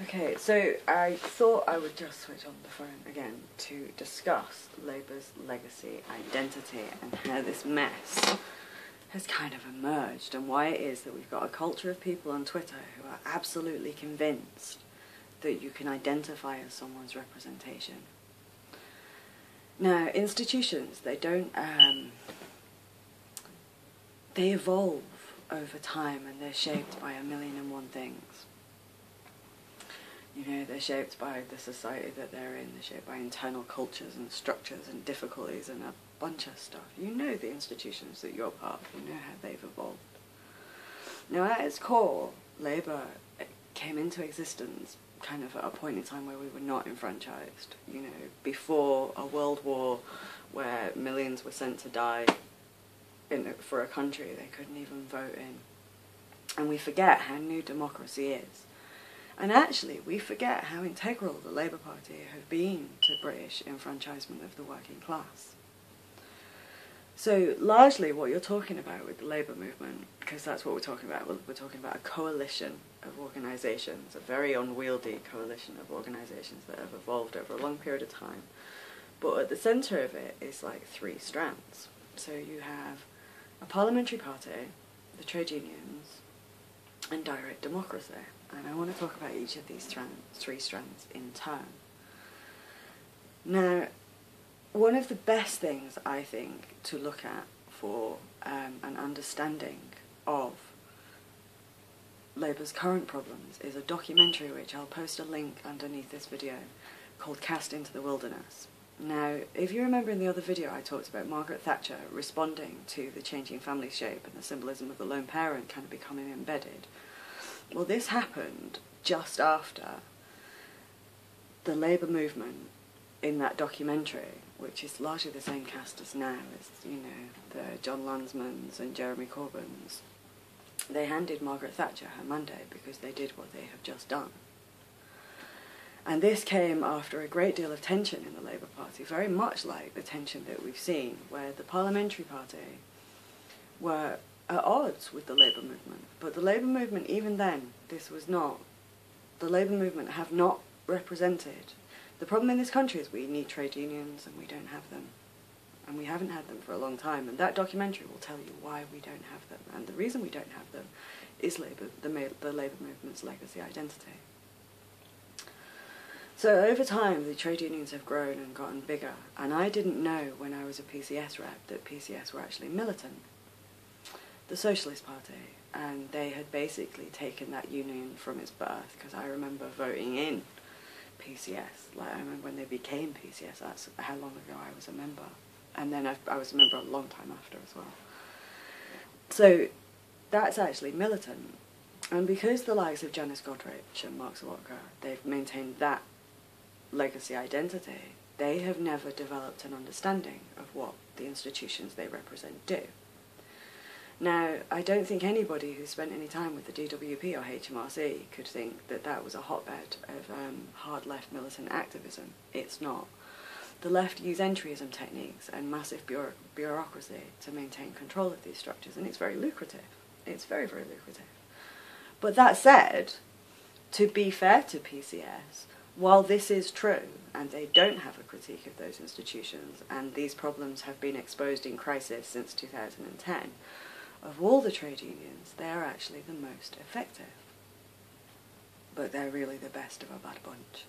Okay, so I thought I would just switch on the phone again to discuss Labour's legacy, identity, and how this mess has kind of emerged, and why it is that we've got a culture of people on Twitter who are absolutely convinced that you can identify as someone's representation. Now, institutions, they don't, they evolve over time, and they're shaped by 1,000,001 things. You know, they're shaped by the society that they're in, they're shaped by internal cultures and structures and difficulties and a bunch of stuff. You know the institutions that you're part of, you know how they've evolved. Now, at its core, Labour came into existence kind of at a point in time where we were not enfranchised. You know, before a world war where millions were sent to die for a country they couldn't even vote in. And we forget how new democracy is. And actually, we forget how integral the Labour Party have been to British enfranchisement of the working class. So, largely what you're talking about with the Labour movement, because that's what we're talking about, we're talking about a coalition of organisations, a very unwieldy coalition of organisations that have evolved over a long period of time. But at the centre of it is like three strands. So you have a parliamentary party, the trade unions, and direct democracy. And I want to talk about each of these three strands in turn. Now, one of the best things, I think, to look at for an understanding of Labour's current problems is a documentary which I'll post a link underneath this video called Cast into the Wilderness. Now, if you remember in the other video I talked about Margaret Thatcher responding to the changing family shape and the symbolism of the lone parent kind of becoming embedded. Well, this happened just after the Labour movement in that documentary, which is largely the same cast as now, as, you know, the John Landsmans and Jeremy Corbyns. They handed Margaret Thatcher her mandate because they did what they have just done. And this came after a great deal of tension in the Labour Party, very much like the tension that we've seen, where the Parliamentary Party were at odds with the Labour movement. But the Labour movement, even then, the Labour movement have not represented. The problem in this country is we need trade unions and we don't have them. And we haven't had them for a long time. And that documentary will tell you why we don't have them. And the reason we don't have them is the Labour movement's legacy identity. So over time, the trade unions have grown and gotten bigger. And I didn't know when I was a PCS rep that PCS were actually militant. The Socialist Party, and they had basically taken that union from its birth, because I remember voting in PCS. Like, I remember when they became PCS, that's how long ago I was a member. And then I was a member a long time after as well. So that's actually militant. And because the likes of Janice Godrich and Mark Sawatka, they've maintained that legacy identity, they have never developed an understanding of what the institutions they represent do. Now, I don't think anybody who spent any time with the DWP or HMRC could think that that was a hotbed of hard left militant activism. It's not. The left use entryism techniques and massive bureaucracy to maintain control of these structures, and it's very lucrative. It's very, very lucrative. But that said, to be fair to PCS, while this is true, and they don't have a critique of those institutions, and these problems have been exposed in crisis since 2010, of all the trade unions, they are actually the most effective. But they're really the best of a bad bunch.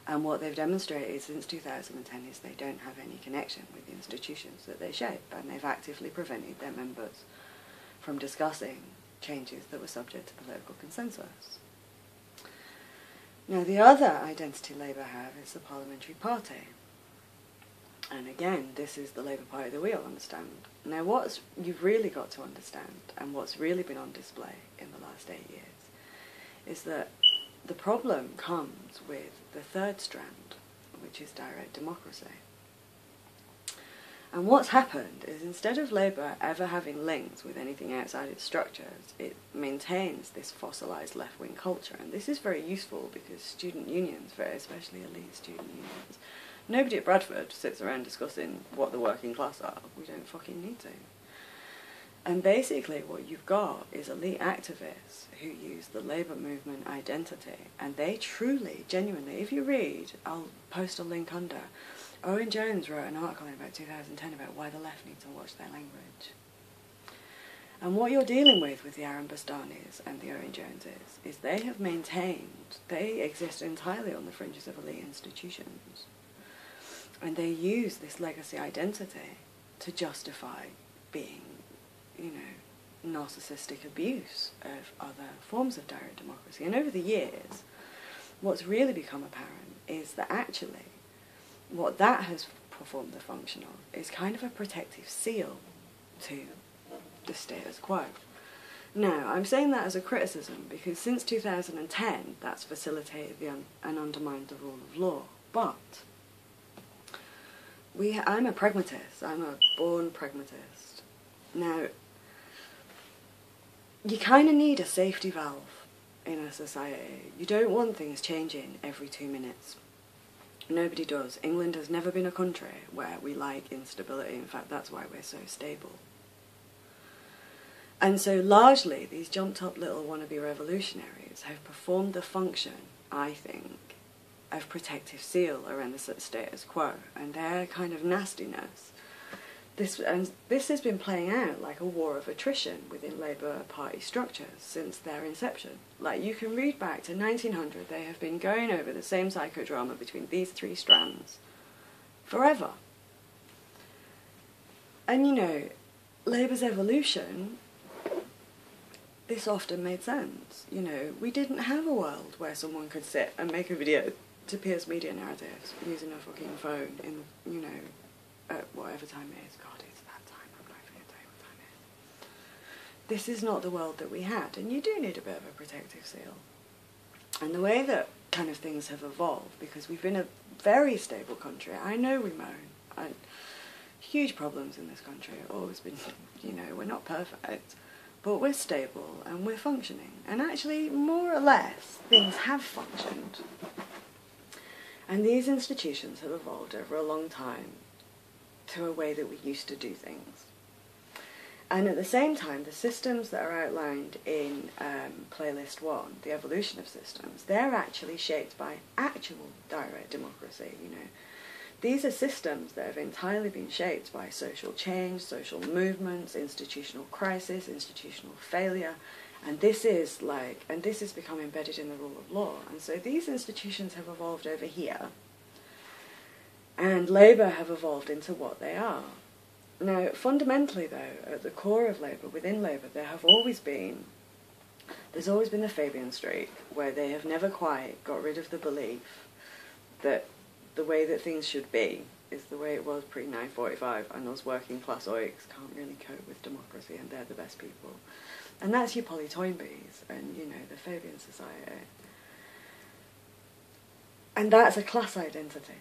And what they've demonstrated since 2010 is they don't have any connection with the institutions that they shape, and they've actively prevented their members from discussing changes that were subject to political consensus. Now, the other identity Labour have is the Parliamentary Party. And again, this is the Labour Party that we all understand. Now, what you've really got to understand, and what's really been on display in the last 8 years, is that the problem comes with the third strand, which is direct democracy. And what's happened is, instead of Labour ever having links with anything outside its structures, it maintains this fossilised left-wing culture. And this is very useful because student unions, especially elite student unions, nobody at Bradford sits around discussing what the working class are. We don't fucking need to. And basically what you've got is elite activists who use the labour movement identity, and they truly, genuinely, if you read, I'll post a link under, Owen Jones wrote an article in about 2010 about why the left needs to watch their language. And what you're dealing with the Aaron Bastanis and the Owen Joneses is they have maintained, they exist entirely on the fringes of elite institutions. And they use this legacy identity to justify being, you know, narcissistic abuse of other forms of direct democracy. And over the years, what's really become apparent is that actually what that has performed the function of is kind of a protective seal to the status quo. Now, I'm saying that as a criticism because since 2010 that's facilitated and undermined the rule of law. But I'm a pragmatist. I'm a born pragmatist. Now, you kind of need a safety valve in a society. You don't want things changing every 2 minutes. Nobody does. England has never been a country where we like instability. In fact, that's why we're so stable. And so largely, these jumped-up little wannabe revolutionaries have performed the function, I think, of protective seal around the status quo. And their kind of nastiness, this has been playing out like a war of attrition within Labour Party structures since their inception. Like, you can read back to 1900, they have been going over the same psychodrama between these three strands forever. And, you know, Labour's evolution, this often made sense. You know, we didn't have a world where someone could sit and make a video to pierce media narratives using a fucking phone in, you know, at whatever time it is. God, it's that time. I'm not even going to tell you what time it is. This is not the world that we had, and you do need a bit of a protective seal. And the way that kind of things have evolved, because we've been a very stable country. I know we moan. Huge problems in this country. Always been, you know, we're not perfect. But we're stable and we're functioning. And actually, more or less, things have functioned. And these institutions have evolved over a long time to a way that we used to do things. And at the same time, the systems that are outlined in Playlist 1, the evolution of systems, they're actually shaped by actual direct democracy, you know. These are systems that have entirely been shaped by social change, social movements, institutional crisis, institutional failure, and this is become embedded in the rule of law. And so these institutions have evolved over here, and Labour have evolved into what they are. Now, fundamentally though, at the core of Labour, within Labour, there's always been the Fabian streak, where they have never quite got rid of the belief that the way that things should be is the way it was pre-945, and those working class oiks can't really cope with democracy, and they're the best people. And that's your Polly Toynbees and, you know, the Fabian Society. And that's a class identity.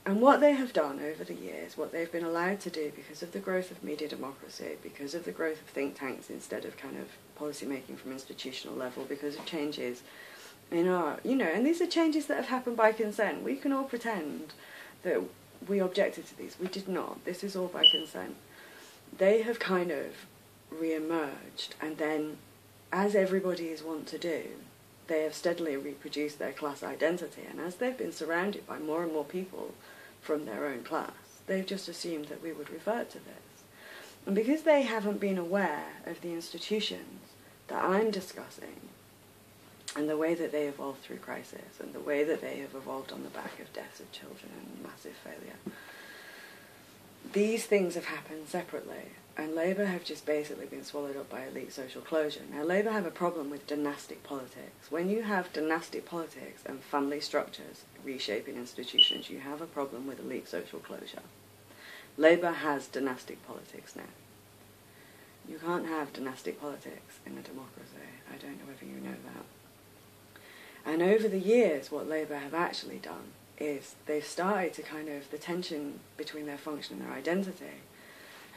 And what they have done over the years, what they've been allowed to do because of the growth of media democracy, because of the growth of think tanks instead of kind of policy making from institutional level, because of changes in our, you know, and these are changes that have happened by consent. We can all pretend that we objected to these. We did not. This is all by consent. They have kind of re-emerged, and then, as everybody is wont to do, they have steadily reproduced their class identity, and as they've been surrounded by more and more people from their own class, they've just assumed that we would revert to this. And because they haven't been aware of the institutions that I'm discussing, and the way that they evolved through crisis, and the way that they have evolved on the back of deaths of children and massive failure, these things have happened separately, and Labour have just basically been swallowed up by elite social closure. Now, Labour have a problem with dynastic politics. When you have dynastic politics and family structures reshaping institutions, you have a problem with elite social closure. Labour has dynastic politics now. You can't have dynastic politics in a democracy. I don't know whether you know that. And over the years, what Labour have actually done is they've started to kind of, the tension between their function and their identity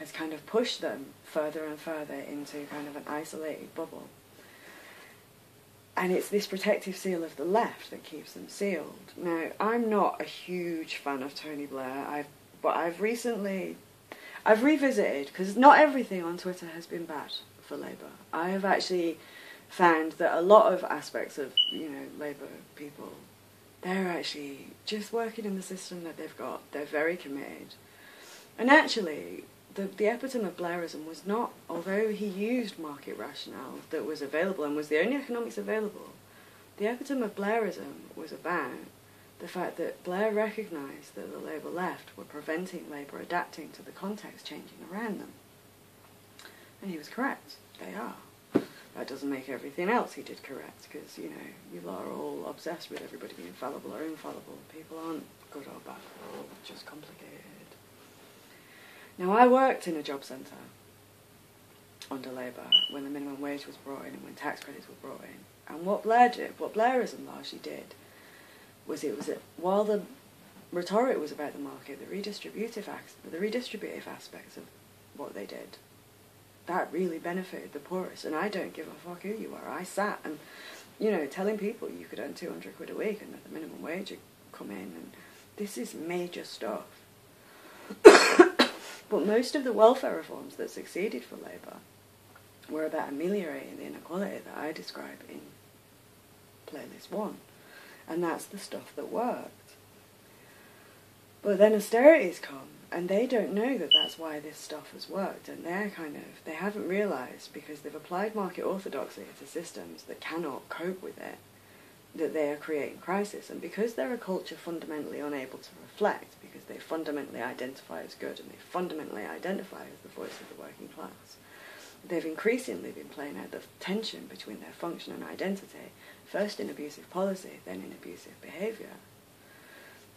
has kind of pushed them further and further into kind of an isolated bubble. And it's this protective seal of the left that keeps them sealed. Now, I'm not a huge fan of Tony Blair, but I've recently, I've revisited, because not everything on Twitter has been bad for Labour. I have actually found that a lot of aspects of, you know, Labour people, they're actually just working in the system that they've got. They're very committed. And actually, the epitome of Blairism was not, although he used market rationale that was available and was the only economics available, the epitome of Blairism was about the fact that Blair recognised that the Labour left were preventing Labour adapting to the context changing around them. And he was correct. They are. That doesn't make everything else he did correct, because, you know, you lot are all obsessed with everybody being fallible or infallible. People aren't good or bad, they're all just complicated. Now, I worked in a job centre under Labour when the minimum wage was brought in and when tax credits were brought in. And what Blair did, what Blairism largely did, was while the rhetoric was about the market, the redistributive aspects of what they did, that really benefited the poorest. And I don't give a fuck who you are. I sat and, you know, telling people you could earn 200 quid a week and that the minimum wage would come in, and this is major stuff. But most of the welfare reforms that succeeded for Labour were about ameliorating the inequality that I describe in Playlist 1. And that's the stuff that worked. But then austerity's come, and they don't know that that's why this stuff has worked, and they haven't realised, because they've applied market orthodoxy to systems that cannot cope with it, that they are creating crisis. And because they're a culture fundamentally unable to reflect, because they fundamentally identify as good and they fundamentally identify as the voice of the working class, they've increasingly been playing out the tension between their function and identity, first in abusive policy, then in abusive behaviour.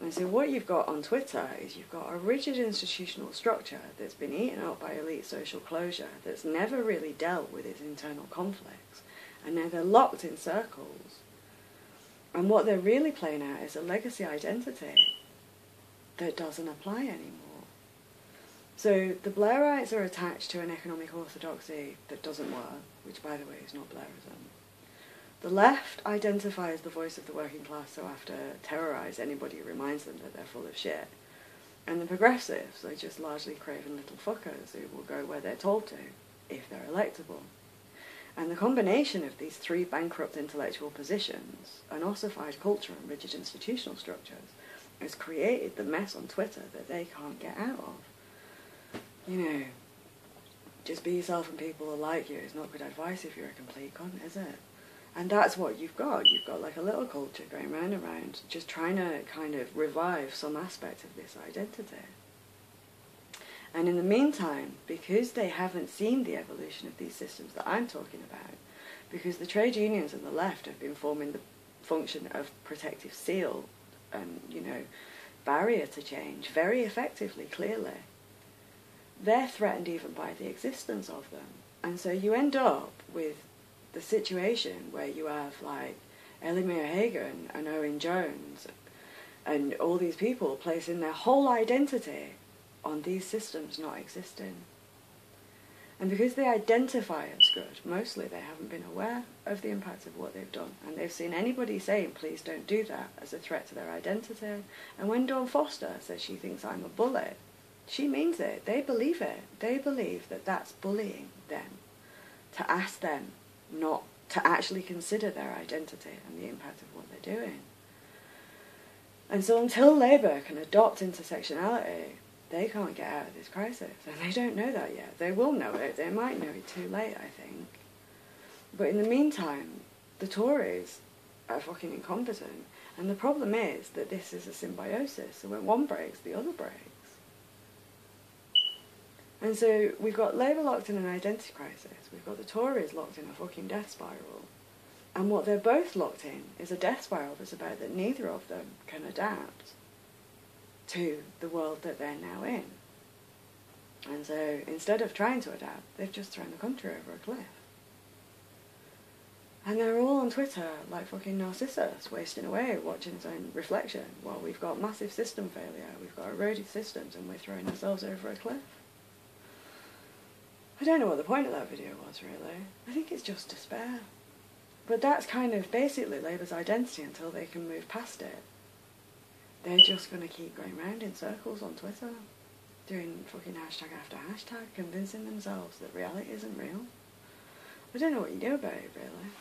And so what you've got on Twitter is you've got a rigid institutional structure that's been eaten up by elite social closure, that's never really dealt with its internal conflicts, and now they're locked in circles. And what they're really playing out is a legacy identity that doesn't apply anymore. So the Blairites are attached to an economic orthodoxy that doesn't work, which, by the way, is not Blairism. The left identifies the voice of the working class so have to terrorise anybody who reminds them that they're full of shit. And the progressives are just largely craven little fuckers who will go where they're told to, if they're electable. And the combination of these three bankrupt intellectual positions, an ossified culture and rigid institutional structures, has created the mess on Twitter that they can't get out of. You know, just be yourself and people will like you is not good advice if you're a complete cunt, is it? And that's what you've got. You've got like a little culture going round and round, just trying to kind of revive some aspect of this identity. And in the meantime, because they haven't seen the evolution of these systems that I'm talking about, because the trade unions and the left have been forming the function of protective seal and, you know, barrier to change very effectively, clearly, they're threatened even by the existence of them. And so you end up with the situation where you have, like, Elimir Hagan and Owen Jones and all these people placing their whole identity on these systems not existing. And because they identify as good, mostly they haven't been aware of the impact of what they've done. And they've seen anybody saying, please don't do that, as a threat to their identity. And when Dawn Foster says she thinks I'm a bully, she means it. They believe it. They believe that that's bullying them, to ask them not to actually consider their identity and the impact of what they're doing. And so until Labour can adopt intersectionality, they can't get out of this crisis. And they don't know that yet. They will know it. They might know it too late, I think. But in the meantime, the Tories are fucking incompetent. And the problem is that this is a symbiosis. So when one breaks, the other breaks. And so we've got Labour locked in an identity crisis. We've got the Tories locked in a fucking death spiral. And what they're both locked in is a death spiral that's about that neither of them can adapt to the world that they're now in. And so instead of trying to adapt, they've just thrown the country over a cliff. And they're all on Twitter like fucking Narcissus, wasting away watching his own reflection while we've got massive system failure, we've got eroded systems, and we're throwing ourselves over a cliff. I don't know what the point of that video was, really. I think it's just despair. But that's kind of basically Labour's identity until they can move past it. They're just going to keep going round in circles on Twitter. doing fucking hashtag after hashtag, convincing themselves that reality isn't real. I don't know what you do about it, really.